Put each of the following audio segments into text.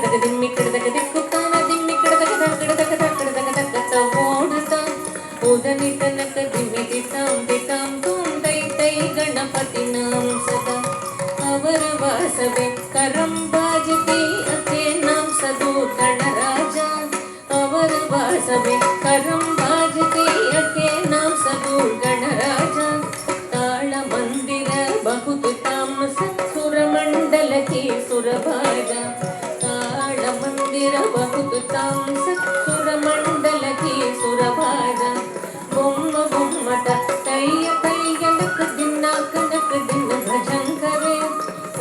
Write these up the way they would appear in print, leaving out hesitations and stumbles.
దిక్కడదక దిమ్మిక్కడదక దిక్కుతాన దిమ్మిక్కడదక ఓడుతాం ఉదని తనక దిమ్మి దితాం దితాం తుం తై తై గణపతి నాम सदा अवर वासवे करम बाजती अके नाम सदो गणराजा अवर वासवे करम बाजती अके नाम सदो गणराजा ताल मंदिर बहुत तामस सुर मंडल की सुरभाजा ताल मंदिर बहुत तामस सुर मंडल की सुरभाजा बोम बोमट तैय तैय नक दिनाक नक दिन भजन करे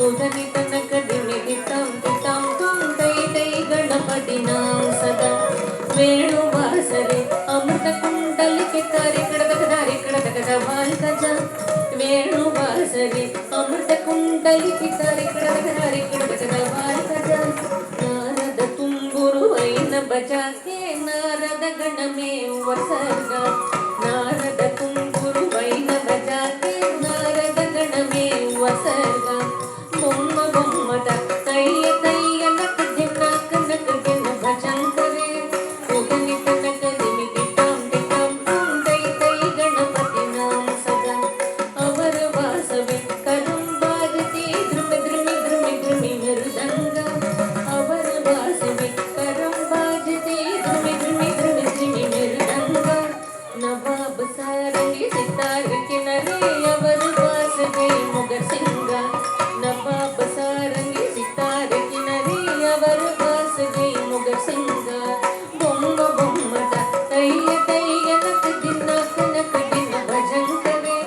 उदनि तनक दिमि दिताम दिताम तुम तै तै गणपति नाम सदा वेणु वासरे अमृत कुंडल के तारे कड़दक धारे कड़दक दवाल कजा वेणु वासरे अमृत कुंडल के तारे कड़दक धारे कड़दक दवाल कजा नारद तुम्बुरु वैन बजा के नारद गण में वसर्गा नारद तुम्बुरु वैन बजा के नारद गण में वसर्गा बोम बोमट तैय तैय नक दिनाक नक दिन भजन करे उदनि तनक दिमि दिताम दिताम तुम तै तै गणपति नाम सदा अवर वासवे करम बाजती द्रुम द्रुमि द्रुमि द्रुमि मृदंगा अवर वासवे करम बाजती द्रुमि द्रुमि द्रुमि द्रुमि मृदंगा नवाब सारंगी सितार किनारे अवर वासवे मुगर सिंगा नवाब सारंगी सितार किनारे अवर वासवे मुगर सिंगा बोम बोमट तैय तैय नक दिनाक नक दिन भजन करे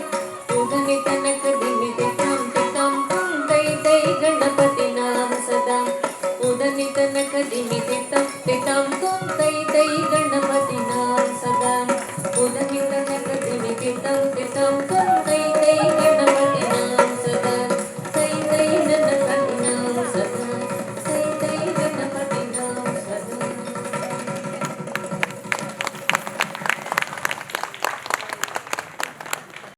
उदनि तनक दिमि दिताम दिताम तुम तै तै गणपति नाम सदा उदनि तनक दिमि दिताम दिताम तुम तै तै गणपति